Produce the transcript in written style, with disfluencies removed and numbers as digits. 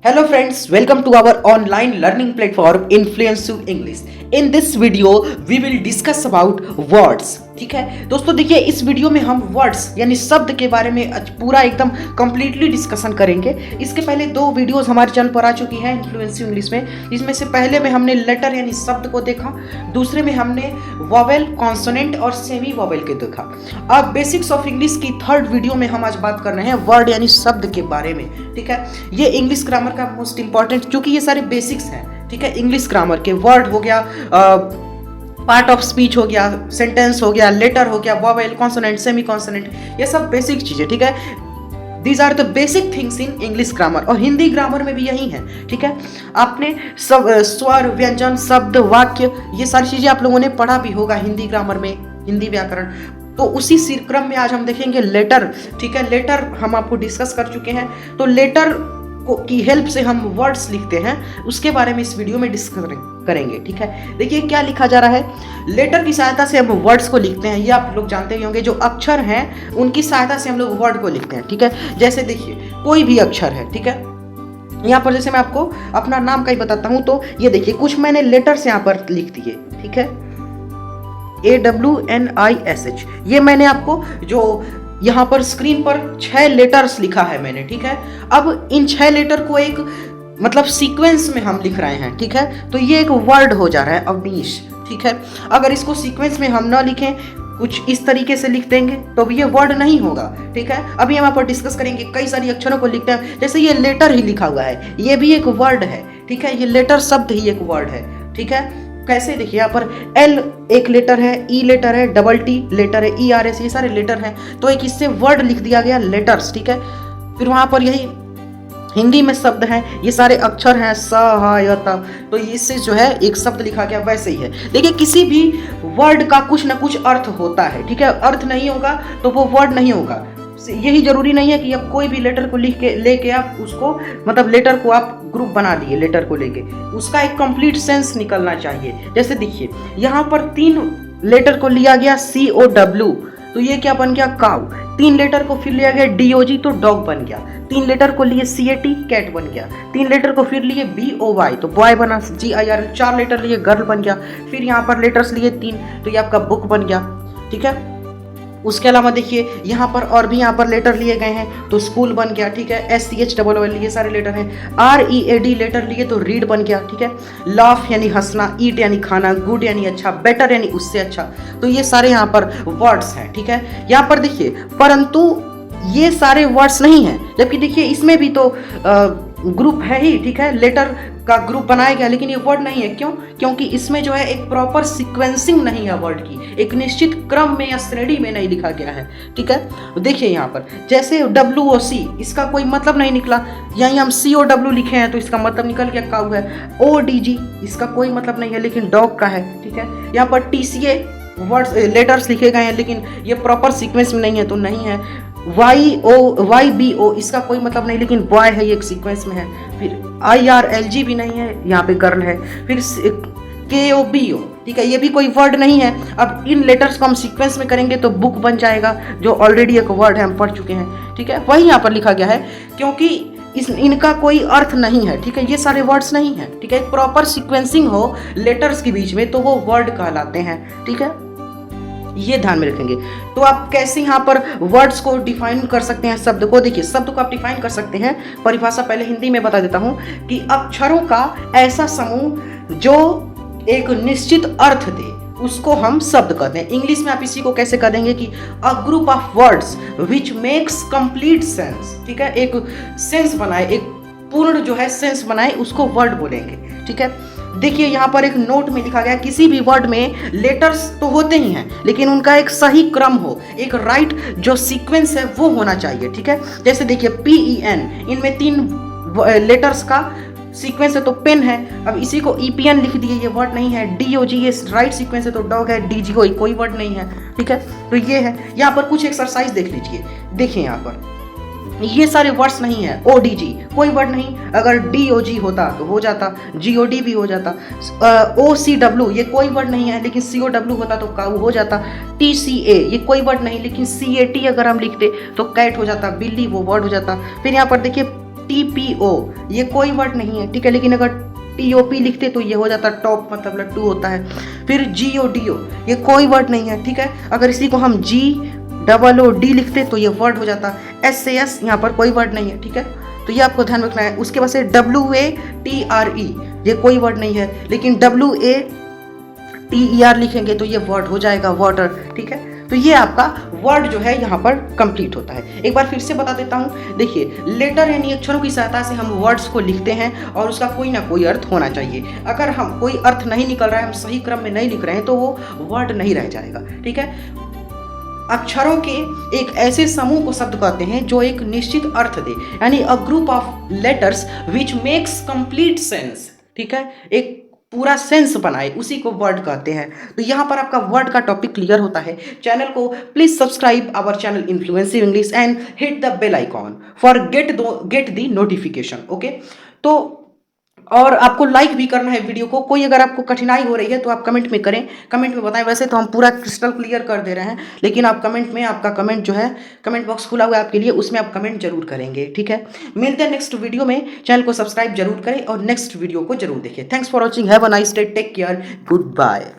Hello friends, welcome to our online learning platform Influence to English. In this video, we will discuss about words. ठीक है दोस्तों, देखिए इस video में हम वर्ड्स यानी शब्द के बारे में पूरा एकदम कंप्लीटली डिस्कशन करेंगे। इसके पहले दो वीडियोस हमारे चैनल पर आ चुकी हैं इन्फ्लुएंस इंग्लिश में। इसमें से पहले में हमने लेटर यानी शब्द को देखा, दूसरे में हमने वॉवेल, कॉन्सोनेंट और सेमी वॉवेल के देखा। अब बेसिक्स ऑफ इंग्लिश की थर्ड वीडियो में हम आज बात कर रहे हैं वर्ड यानी शब्द के बारे में। ठीक है, ये इंग्लिश ग्रामर का मोस्ट इंपॉर्टेंट, क्योंकि ये सारे बेसिक्स हैं। ठीक है, इंग्लिश ग्रामर के वर्ड हो गया, पार्ट ऑफ स्पीच हो गया, सेंटेंस हो गया, लेटर हो गया, वॉवेल, कॉन्सोनेंट, सेमी कॉन्सोनेंट, ये सब बेसिक चीजें। ठीक है, these are the basic things in English grammar. और हिंदी ग्रामर में भी यही है। ठीक है, आपने सब स्वर, व्यंजन, शब्द, वाक्य, ये सारी चीजें आप लोगों ने पढ़ा भी होगा हिंदी ग्रामर में, हिंदी व्याकरण। तो उसी क्रम में आज हम देखेंगे लेटर। ठीक है, लेटर हम आपको डिस्कस कर चुके हैं। तो लेटर की हेल्प से हम वर्ड्स लिखते हैं, उसके बारे में इस वीडियो में डिस्कस करेंगे। ठीक है, देखिए क्या लिखा जा रहा है। लेटर की सहायता से हम वर्ड्स को लिखते हैं, ये आप लोग जानते ही होंगे। जो अक्षर हैं उनकी सहायता से हम लोग वर्ड को लिखते हैं। ठीक है, जैसे देखिए कोई भी अक्षर है, ठीक है, यहाँ पर जैसे मैं आपको अपना नाम का ही बताता हूँ, तो ये देखिए कुछ मैंने लेटर्स यहाँ पर लिख दिए। ठीक है, AWNISH, ये मैंने आपको जो यहाँ पर स्क्रीन पर 6 लेटर्स लिखा है मैंने। ठीक है, अब इन 6 लेटर को एक मतलब सीक्वेंस में हम लिख रहे हैं। ठीक है, तो ये एक वर्ड हो जा रहा है अवनीश। ठीक है, अगर इसको सीक्वेंस में हम ना लिखें, कुछ इस तरीके से लिख देंगे तो ये वर्ड नहीं होगा। ठीक है, अभी हम यहाँ पर डिस्कस करेंगे। कई सारी अक्षरों को लिखते हैं, जैसे ये लेटर ही लिखा हुआ है, ये भी एक वर्ड है। ठीक है, ये लेटर शब्द ही एक वर्ड है। ठीक है, कैसे देखिए यहाँ पर L एक लेटर है, E लेटर है, T लेटर है, ERS, ये सारे लेटर हैं। तो एक इससे वर्ड लिख दिया गया लेटर्स। ठीक है, फिर वहां पर यही हिंदी में शब्द हैं, ये सारे अक्षर हैं, स, ह, य, त, तो इससे जो है एक शब्द लिखा गया, वैसे ही है। देखिए किसी भी वर्ड का कुछ ना कुछ अर्थ होता है। ठीक है, अर्थ नहीं होगा तो वो वर्ड नहीं होगा। यही जरूरी नहीं है कि आप कोई भी लेटर को लिख के लेके आप उसको मतलब लेटर को आप ग्रुप बना दिए, लेटर को लेके उसका एक कंप्लीट सेंस निकलना चाहिए। जैसे देखिए यहाँ पर 3 लेटर को लिया गया COW, तो ये क्या बन गया, काउ। 3 लेटर को फिर लिया गया DOG, तो डॉग बन गया। 3 लेटर को लिए CAT, कैट बन गया। 3 लेटर को फिर लिए BOY, तो बॉय बना। GIR, 4 लेटर लिए गर्ल बन गया। फिर यहाँ पर लेटर्स लिए 3, तो ये आपका बुक बन गया। ठीक है, उसके अलावा देखिए यहाँ पर और भी यहाँ पर लेटर लिए गए हैं, तो स्कूल बन गया। ठीक है, SCHOOL, ये सारे लेटर हैं। READ लेटर लिए तो रीड बन गया। ठीक है, लाफ यानी हंसना, ईट यानी खाना, गुड यानी अच्छा, बेटर यानी उससे अच्छा, तो ये सारे यहाँ पर वर्ड्स हैं। ठीक है, यहाँ पर देखिए परंतु ये सारे वर्ड्स नहीं हैं, जबकि देखिए इसमें भी तो ग्रुप है ही। ठीक है, लेटर का ग्रुप बनाया गया, लेकिन ये वर्ड नहीं है। क्यों? क्योंकि इसमें जो है एक प्रॉपर सीक्वेंसिंग नहीं है वर्ड की, एक निश्चित क्रम में या श्रेणी में नहीं लिखा गया है। ठीक है, देखिए यहाँ पर जैसे WOC, इसका कोई मतलब नहीं निकला। यहीं हम COW लिखे हैं तो इसका मतलब निकल गया काऊ है। ODG, इसका कोई मतलब नहीं है लेकिन डॉग का है। ठीक है, यहाँ पर TCA वर्ड्स लेटर्स लिखे गए हैं, लेकिन ये प्रॉपर सीक्वेंस में नहीं है तो नहीं है। YBO, इसका कोई मतलब नहीं लेकिन बॉय है, ये एक सीक्वेंस में है। फिर IRLG भी नहीं है, यहाँ पे गर्ल है। फिर KOBO, ठीक है, ये भी कोई वर्ड नहीं है। अब इन लेटर्स को हम सीक्वेंस में करेंगे तो बुक बन जाएगा, जो ऑलरेडी एक वर्ड है, हम पढ़ चुके हैं। ठीक है, वही यहाँ पर लिखा गया है, क्योंकि इनका कोई अर्थ नहीं है। ठीक है, ये सारे वर्ड्स नहीं है। ठीक है, एक प्रॉपर सीक्वेंसिंग हो लेटर्स के बीच में तो वो वर्ड कहलाते हैं। ठीक है, ये ध्यान में रखेंगे। तो आप कैसे यहाँ पर वर्ड्स को डिफाइन कर सकते हैं, शब्द को देखिए, शब्द को आप डिफाइन कर सकते हैं। परिभाषा पहले हिंदी में बता देता हूँ कि अक्षरों का ऐसा समूह जो एक निश्चित अर्थ दे, उसको हम शब्द कहते हैं। इंग्लिश में आप इसी को कैसे कह देंगे कि a group of words which makes complete sense. ठीक है, एक सेंस बनाए, एक पूर्ण जो है सेंस बनाए, उसको वर्ड बोलेंगे। ठीक है, देखिए यहाँ पर एक नोट में लिखा गया, किसी भी वर्ड में लेटर्स तो होते ही हैं, लेकिन उनका एक सही क्रम हो, एक राइट जो सीक्वेंस है वो होना चाहिए। ठीक है, जैसे देखिए PEN, इनमें 3 लेटर्स का सीक्वेंस है तो पेन है। अब इसी को EPN लिख दिए, ये वर्ड नहीं है। DOG, ये राइट सीक्वेंस है तो डॉग है। DGO कोई वर्ड नहीं है। ठीक है, तो ये है। यहाँ पर कुछ एक्सरसाइज देख लीजिए, देखिए यहाँ पर ये सारे वर्ड्स नहीं है। ODG कोई वर्ड नहीं, अगर DOG होता तो हो जाता, GOD भी हो जाता। OCW ये कोई वर्ड नहीं है, लेकिन COW होता तो काऊ हो जाता। TCA ये कोई वर्ड नहीं, लेकिन CAT अगर हम लिखते तो कैट हो जाता, बिल्ली वो वर्ड हो जाता। फिर यहाँ पर देखिए TPO, ये कोई वर्ड नहीं है, ठीक है। लेकिन अगर TOP लिखते तो ये हो जाता टॉप, मतलब लट्टू होता है। फिर GODO, ये कोई वर्ड नहीं है, ठीक है। अगर इसी को हम GOOD लिखते तो ये वर्ड हो जाता। SAS, यहाँ पर कोई वर्ड नहीं है, ठीक है। तो ये आपको ध्यान रखना है। उसके बाद से WATRE, ये कोई वर्ड नहीं है, लेकिन WATER लिखेंगे तो ये वर्ड हो जाएगा वाटर, ठीक है। तो ये आपका वर्ड जो है यहाँ पर कंप्लीट होता है। एक बार फिर से बता देता हूँ, देखिए लेटर यानी अक्षरों की सहायता से हम वर्ड्स को लिखते हैं और उसका कोई ना कोई अर्थ होना चाहिए। अगर हम कोई अर्थ नहीं निकल रहा है, हम सही क्रम में नहीं लिख रहे हैं, तो वो वर्ड नहीं रह जाएगा, ठीक है। अक्षरों के एक ऐसे समूह को शब्द कहते हैं जो एक निश्चित अर्थ दे, यानी a group of letters which makes complete sense, ठीक है, एक पूरा सेंस बनाए, उसी को वर्ड कहते हैं। तो यहाँ पर आपका वर्ड का टॉपिक क्लियर होता है। चैनल को please subscribe our channel influencive English and hit the bell icon for get the notification, okay. तो और आपको लाइक भी करना है वीडियो को। कोई अगर आपको कठिनाई हो रही है तो आप कमेंट में करें, कमेंट में बताएं। वैसे तो हम पूरा क्रिस्टल क्लियर कर दे रहे हैं, लेकिन आप कमेंट में, आपका कमेंट जो है, कमेंट बॉक्स खुला हुआ है आपके लिए, उसमें आप कमेंट जरूर करेंगे, ठीक है। मिलते हैं नेक्स्ट वीडियो में। चैनल को सब्सक्राइब जरूर करें और नेक्स्ट वीडियो को जरूर देखें। Thanks for watching, have a nice day, take care, good bye.